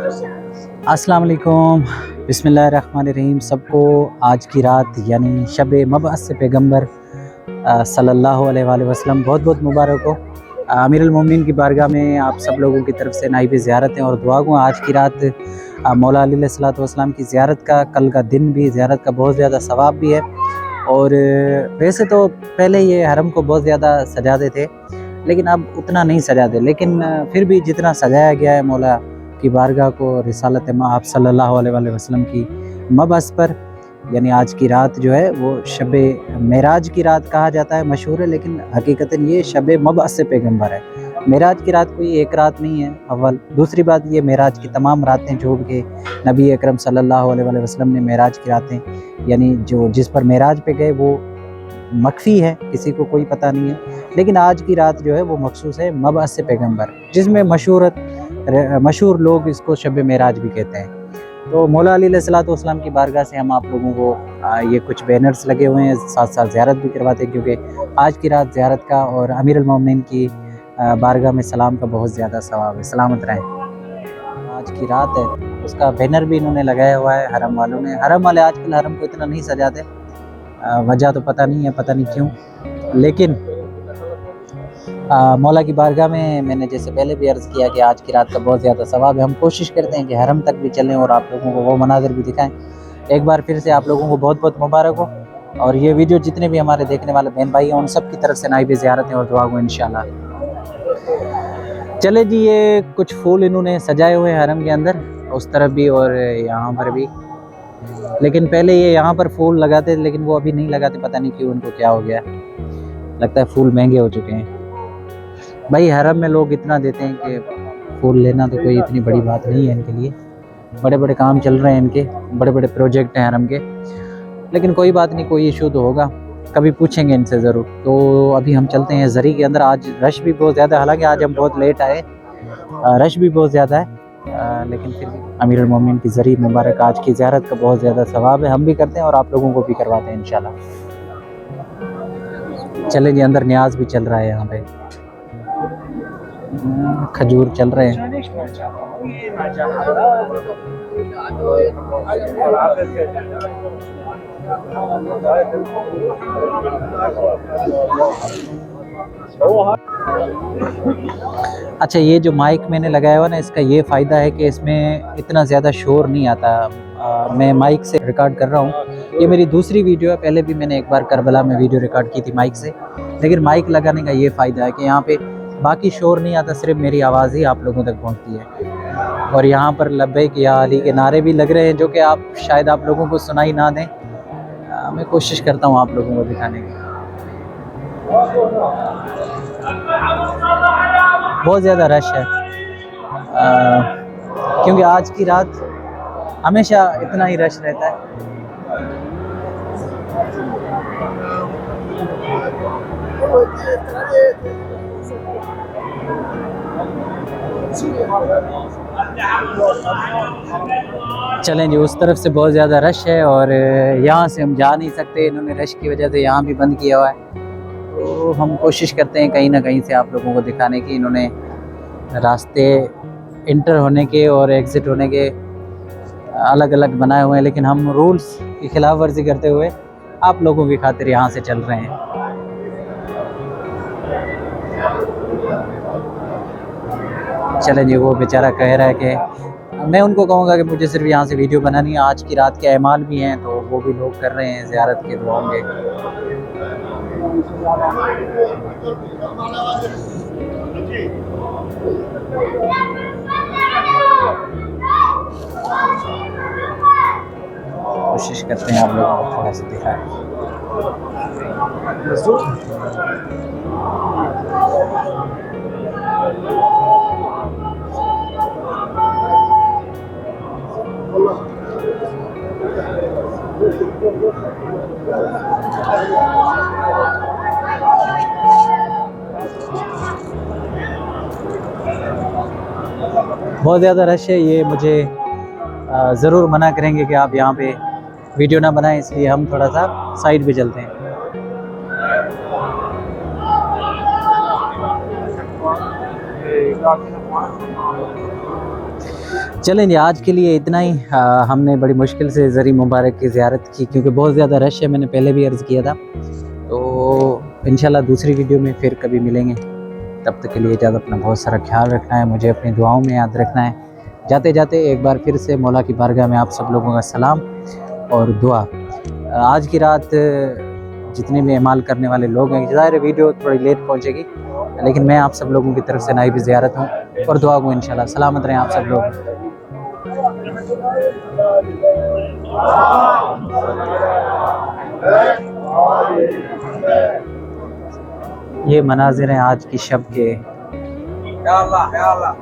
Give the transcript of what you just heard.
अस्सलाम वालेकुम, बिस्मिल्लाहिर्रहमानिर्रहीम। सबको आज की रात यानी शब मबअस पैगंबर सल्लल्लाहु अलैहि वसल्लम बहुत बहुत मुबारक हो। अमीरुल मोमिनीन की बारगाह में आप सब लोगों की तरफ से नाइब ज़ियारत हैं और दुआ गो आज की रात मौला अली अलैहिस्सलातु वस्सलाम की ज़ियारत का, कल का दिन भी ज़ियारत का बहुत ज़्यादा सवाब भी है। और वैसे तो पहले ये हरम को बहुत ज़्यादा सजाते थे, लेकिन अब उतना नहीं सजाते, लेकिन फिर भी जितना सजाया गया है मौला की बारगाह को रिसालत आप सल्लल्लाहु अलैहि वसल्लम की मबअस पर, यानी आज की रात जो है वो शब मेराज की रात कहा जाता है, मशहूर है, लेकिन हकीकतन ये शब मबअस पैगंबर है। मेराज की रात कोई एक रात नहीं है अव्वल। दूसरी बात, ये मेराज की तमाम रातें जो कि नबी अकरम सल्लल्लाहु अलैहि वसल्लम ने मेराज की रातें यानी जो जिस पर मेराज पे गए वो मख्फी है, किसी को कोई पता नहीं है, लेकिन आज की रात जो है वो मखसूस है मबअस पैगंबर, जिसमें मशहूर लोग इसको शब मेराज भी कहते हैं। तो मौला अली अलैहिस्सलातु वस्सलाम की बारगाह से हम आप लोगों को ये कुछ बैनर्स लगे हुए हैं, साथ साथ ज़ियारत भी करवाते हैं, क्योंकि आज की रात ज़ियारत का और अमीरुल मोमिनीन की बारगाह में सलाम का बहुत ज़्यादा सवाब है। सलामत रहें। आज की रात है, उसका बैनर भी इन्होंने लगाया हुआ है हरम वालों ने। हरम वाले आजकल हरम को इतना नहीं सजाते, वजह तो पता नहीं है, पता नहीं क्यों, लेकिन मौला की बारगाह में मैंने जैसे पहले भी अर्ज़ किया कि आज की रात का बहुत ज़्यादा सवाब है। हम कोशिश करते हैं कि हरम तक भी चलें और आप लोगों को वो मनाज़िर भी दिखाएं। एक बार फिर से आप लोगों को बहुत बहुत मुबारक हो, और ये वीडियो जितने भी हमारे देखने वाले बहन भाई हैं उन सब की तरफ से नाइब ज़ियारत है और दुआ हो इंशाल्लाह। चले जी, ये कुछ फूल इन्होंने सजाए हुए हैं हरम के अंदर, उस तरफ भी और यहाँ पर भी, लेकिन पहले ये यहाँ पर फूल लगाते, लेकिन वो अभी नहीं लगाते, पता नहीं क्यों, उनको क्या हो गया, लगता है फूल महंगे हो चुके हैं। भाई हरम में लोग इतना देते हैं कि फूल लेना तो कोई इतनी बड़ी बात नहीं है इनके लिए, बड़े बड़े काम चल रहे हैं इनके, बड़े बड़े प्रोजेक्ट हैं हरम के, लेकिन कोई बात नहीं, कोई इशू तो होगा, कभी पूछेंगे इनसे ज़रूर। तो अभी हम चलते हैं ज़री के अंदर। आज रश भी बहुत ज़्यादा, हालांकि आज हम बहुत लेट आए, रश भी बहुत ज़्यादा है, लेकिन फिर भी अमीरुल मोमिनीन की ज़री मुबारक आज की ज़ियारत का बहुत ज़्यादा सवाब है। हम भी करते हैं और आप लोगों को भी करवाते हैं इंशाल्लाह। चले जी, अंदर न्याज भी चल रहा है, यहाँ पे खजूर चल रहे हैं। अच्छा, ये जो माइक मैंने लगाया हुआ ना, इसका ये फ़ायदा है कि इसमें इतना ज़्यादा शोर नहीं आता। मैं माइक से रिकॉर्ड कर रहा हूँ, ये मेरी दूसरी वीडियो है, पहले भी मैंने एक बार करबला में वीडियो रिकॉर्ड की थी माइक से, लेकिन माइक लगाने का ये फ़ायदा है कि यहाँ पे बाकी शोर नहीं आता, सिर्फ मेरी आवाज़ ही आप लोगों तक पहुँचती है। और यहाँ पर लब्बैक या अली के नारे भी लग रहे हैं, जो कि आप शायद आप लोगों को सुनाई ना दें, मैं कोशिश करता हूँ आप लोगों को दिखाने की। बहुत ज़्यादा रश है, क्योंकि आज की रात हमेशा इतना ही रश रहता है। चलें जी, उस तरफ से बहुत ज़्यादा रश है और यहाँ से हम जा नहीं सकते, इन्होंने रश की वजह से यहाँ भी बंद किया हुआ है। तो हम कोशिश करते हैं कहीं ना कहीं से आप लोगों को दिखाने की। इन्होंने रास्ते इंटर होने के और एग्ज़िट होने के अलग अलग बनाए हुए हैं, लेकिन हम रूल्स की खिलाफ वर्जी करते हुए आप लोगों की खातिर यहाँ से चल रहे हैं। चलें जी, वो बेचारा कह रहा है कि मैं उनको कहूँगा कि मुझे सिर्फ यहाँ से वीडियो बनानी है, आज की रात के अमाल भी हैं तो वो भी लोग कर रहे हैं ज़ियारत के दुआओं में। कोशिश करते हैं आप लोगों को थोड़ा सा दिखाएं। बहुत ज़्यादा रश है, ये मुझे ज़रूर मना करेंगे कि आप यहाँ पे वीडियो ना बनाएं, इसलिए हम थोड़ा सा साइड पे चलते हैं। चलें जी, आज के लिए इतना ही। हमने बड़ी मुश्किल से ज़री मुबारक की ज़ियारत की क्योंकि बहुत ज़्यादा रश है, मैंने पहले भी अर्ज़ किया था। तो इंशाल्लाह दूसरी वीडियो में फिर कभी मिलेंगे। तब तक के लिए इजाज़त, अपना बहुत सारा ख्याल रखना है, मुझे अपनी दुआओं में याद रखना है। जाते जाते एक बार फिर से मौला की बारगाह में आप सब लोगों का सलाम और दुआ। आज की रात जितने भी अमाल करने वाले लोग हैं, ज़ाहिर है वीडियो थोड़ी लेट पहुंचेगी, लेकिन मैं आप सब लोगों की तरफ से नाइब ज़ियारत हूँ और दुआ को इंशाल्लाह। सलामत रहें आप सब लोग। ये मनाज़िर हैं आज की शब के। या अल्लाह, या अल्लाह।